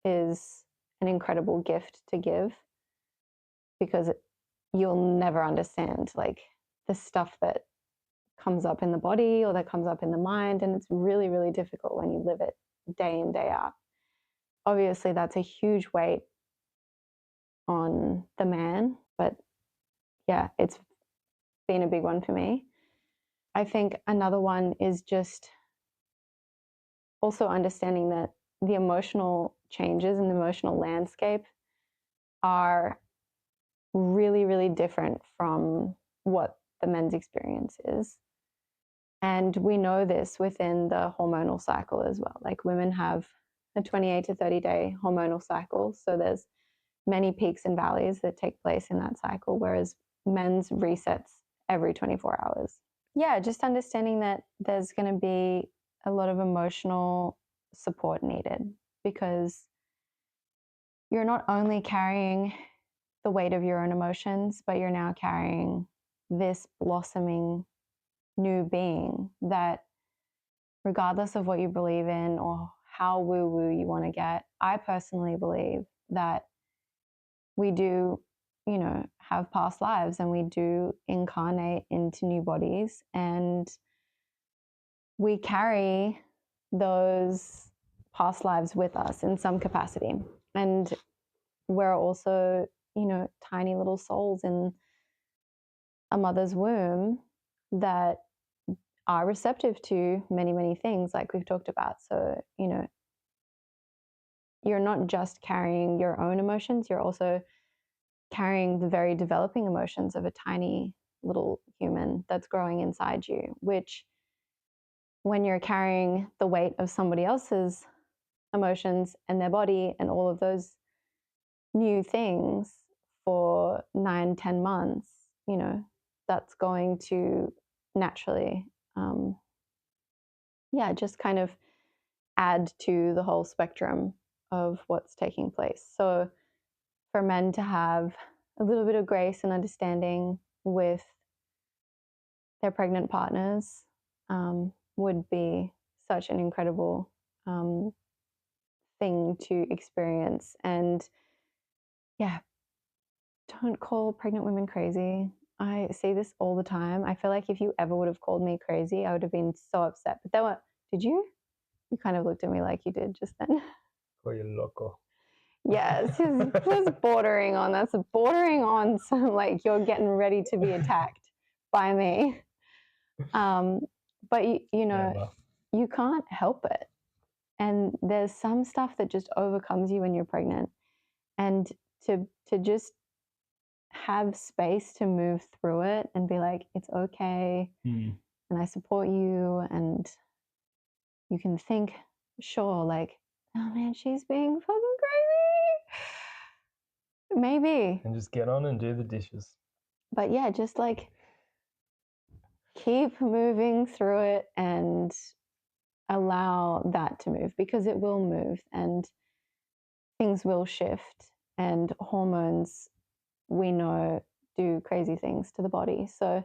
is an incredible gift to give, because you'll never understand like the stuff that comes up in the body or that comes up in the mind. And it's really, really difficult when you live it day in, day out. Obviously, that's a huge weight on the man, but yeah, it's been a big one for me. I think another one is just also understanding that the emotional changes in the emotional landscape are really, really different from what the men's experience is. And we know this within the hormonal cycle as well. Like, women have a 28 to 30 day hormonal cycle. So there's many peaks and valleys that take place in that cycle, whereas men's resets every 24 hours. Yeah, just understanding that there's going to be a lot of emotional support needed, because you're not only carrying the weight of your own emotions, but you're now carrying this blossoming new being that, regardless of what you believe in or how woo-woo you want to get, I personally believe that we do, you know, have past lives and we do incarnate into new bodies, and we carry those past lives with us in some capacity. And we're also, you know, tiny little souls in a mother's womb that are receptive to many, many things like we've talked about. So, you know, you're not just carrying your own emotions, you're also carrying the very developing emotions of a tiny little human that's growing inside you, which, when you're carrying the weight of somebody else's emotions and their body and all of those new things for 9-10 months, you know, that's going to naturally, just kind of add to the whole spectrum of what's taking place. So for men to have a little bit of grace and understanding with their pregnant partners would be such an incredible thing to experience. And yeah, don't call pregnant women crazy. I say this all the time. I feel like if you ever would have called me crazy, I would have been so upset. But did you? You kind of looked at me like you did just then. Call you loco. Yes, it's bordering on. That's bordering on some, like, you're getting ready to be attacked by me. But you know, Never. you can't help it. And there's some stuff that just overcomes you when you're pregnant. And to just have space to move through it and be like, it's okay, and I support you, and you can think, sure, like, oh man, she's being fucking crazy. Maybe. And just get on and do the dishes. But yeah, just like keep moving through it and allow that to move, because it will move and things will shift, and hormones, we know, do crazy things to the body. So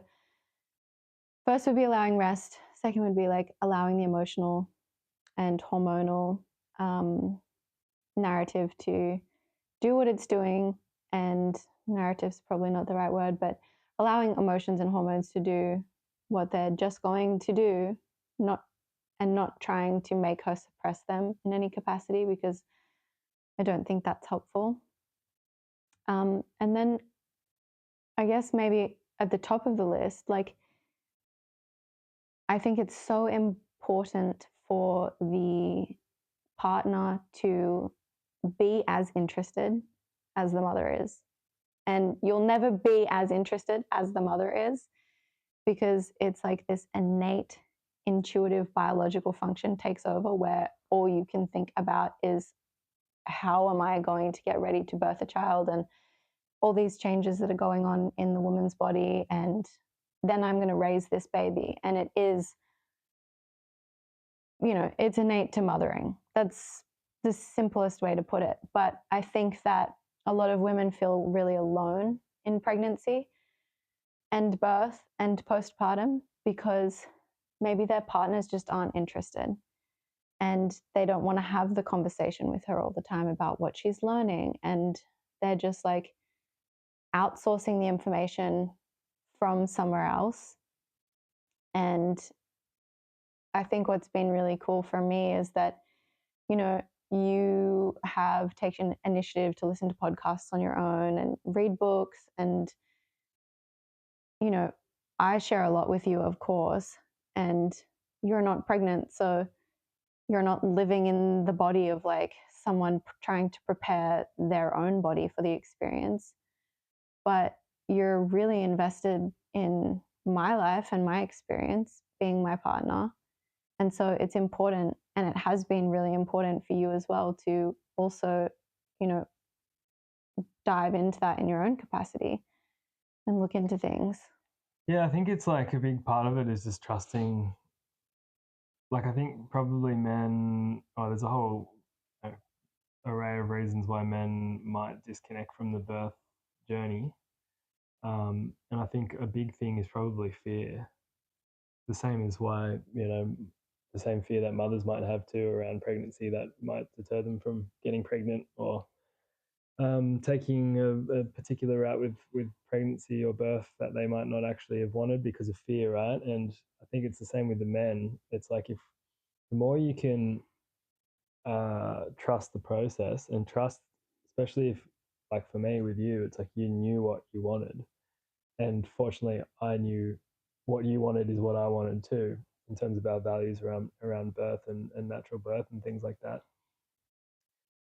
first would be allowing rest. Second would be like allowing the emotional and hormonal narrative to do what it's doing. And narrative's probably not the right word, but allowing emotions and hormones to do what they're just going to do, not trying to make her suppress them in any capacity, because I don't think that's helpful. And then I guess maybe at the top of the list, like, I think it's so important for the partner to be as interested as the mother is. And you'll never be as interested as the mother is, because it's like this innate, intuitive, biological function takes over, where all you can think about is, how am I going to get ready to birth a child, and all these changes that are going on in the woman's body, and then I'm going to raise this baby. And it is, it's innate to mothering. That's the simplest way to put it. But I think that a lot of women feel really alone in pregnancy and birth and postpartum, because maybe their partners just aren't interested, and they don't want to have the conversation with her all the time about what she's learning. And they're just like outsourcing the information from somewhere else. And I think what's been really cool for me is that, you have taken initiative to listen to podcasts on your own and read books. And, I share a lot with you, of course, and you're not pregnant. So you're not living in the body of like someone trying to prepare their own body for the experience. But you're really invested in my life and my experience being my partner. And so it's important, and it has been really important for you as well, to also, dive into that in your own capacity and look into things. Yeah, I think it's like a big part of it is just trusting. Like, I think probably men, there's a whole array of reasons why men might disconnect from the birth journey. And I think a big thing is probably fear. The same as why, the same fear that mothers might have too around pregnancy that might deter them from getting pregnant, or taking a particular route with pregnancy or birth that they might not actually have wanted because of fear, right? And I think it's the same with the men. It's like, if the more you can trust the process, and trust, especially if, like for me with you, it's like you knew what you wanted. And fortunately, I knew what you wanted is what I wanted too, in terms of our values around birth and natural birth and things like that.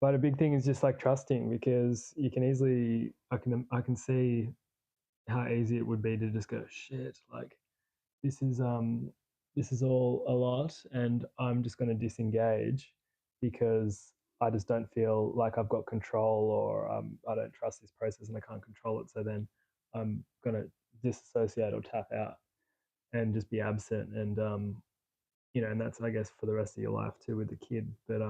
But a big thing is just like trusting, because you can easily, I can see how easy it would be to just go, shit, like this is all a lot, and I'm just going to disengage because I just don't feel like I've got control, or I don't trust this process and I can't control it. So then I'm going to disassociate or tap out and just be absent. And and that's, I guess, for the rest of your life too with the kid. But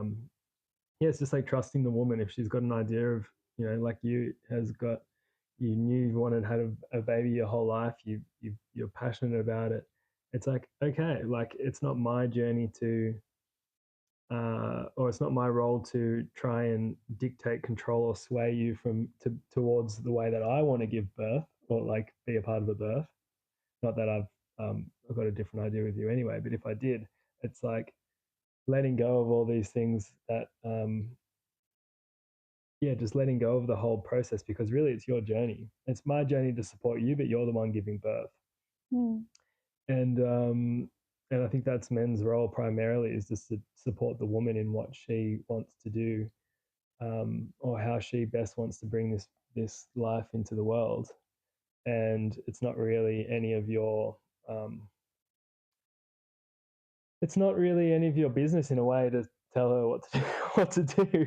yeah, it's just like trusting the woman. If she's got an idea of, like you knew you wanted to have a baby your whole life, you're passionate about it. It's like, okay, like it's not my journey to, or it's not my role to try and dictate, control, or sway you towards the way that I want to give birth, or like be a part of a birth. Not that I've got a different idea with you anyway, but if I did, it's like letting go of all these things that, just letting go of the whole process, because really it's your journey. It's my journey to support you, but you're the one giving birth. Mm. And I think that's men's role primarily, is just to support the woman in what she wants to do, or how she best wants to bring this life into the world. And it's not really any of your it's not really any of your business in a way to tell her what to do, what to do.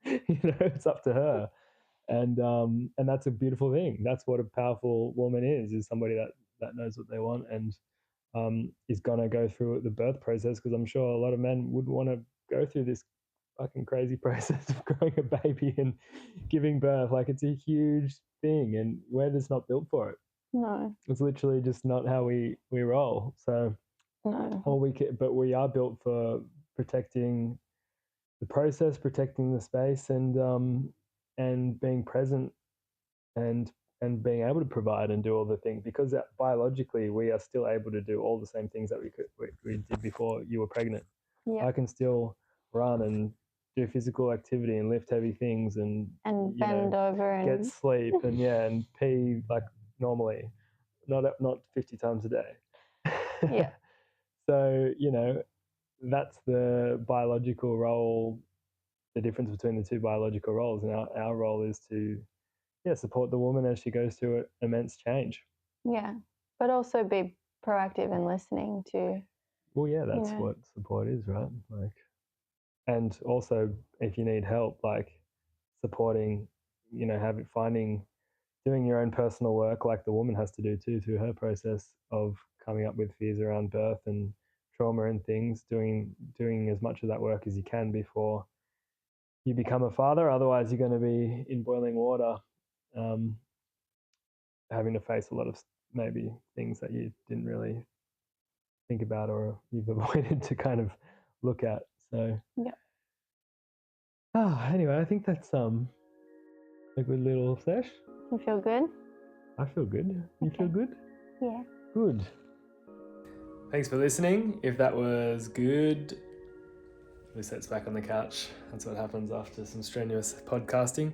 It's up to her. And that's a beautiful thing. That's what a powerful woman is somebody that knows what they want, and is gonna go through the birth process, because I'm sure a lot of men would want to go through this fucking crazy process of growing a baby and giving birth. Like, it's a huge thing, and we're just not built for it. No. It's literally just not how we roll. So No. but we are built for protecting the process, protecting the space, and being present, and being able to provide and do all the things, because biologically we are still able to do all the same things that we did before you were pregnant. Yeah. I can still run and do physical activity and lift heavy things and bend over and get sleep and and pee like normally, not 50 times a day. Yeah. So that's the biological role, the difference between the two biological roles, and our role is to support the woman as she goes through immense change. Yeah, but also be proactive and listening to. Well, yeah, that's what support is, right? Like, and also if you need help, like supporting, doing your own personal work, like the woman has to do too, through her process of coming up with fears around birth and trauma and things, doing as much of that work as you can before you become a father. Otherwise, you're going to be in boiling water, having to face a lot of maybe things that you didn't really think about, or you've avoided to kind of look at. So anyway, I think that's a good little sesh. You feel good? I feel good. You feel good? Yeah. Good. Thanks for listening. If that was good, Lusette's back on the couch. That's what happens after some strenuous podcasting.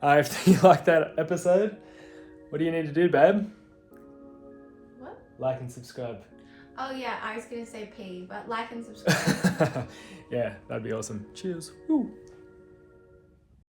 If you like that episode, what do you need to do, babe? What? Like and subscribe. Oh yeah, I was gonna say pee, but like and subscribe. Yeah, that'd be awesome. Cheers. Woo.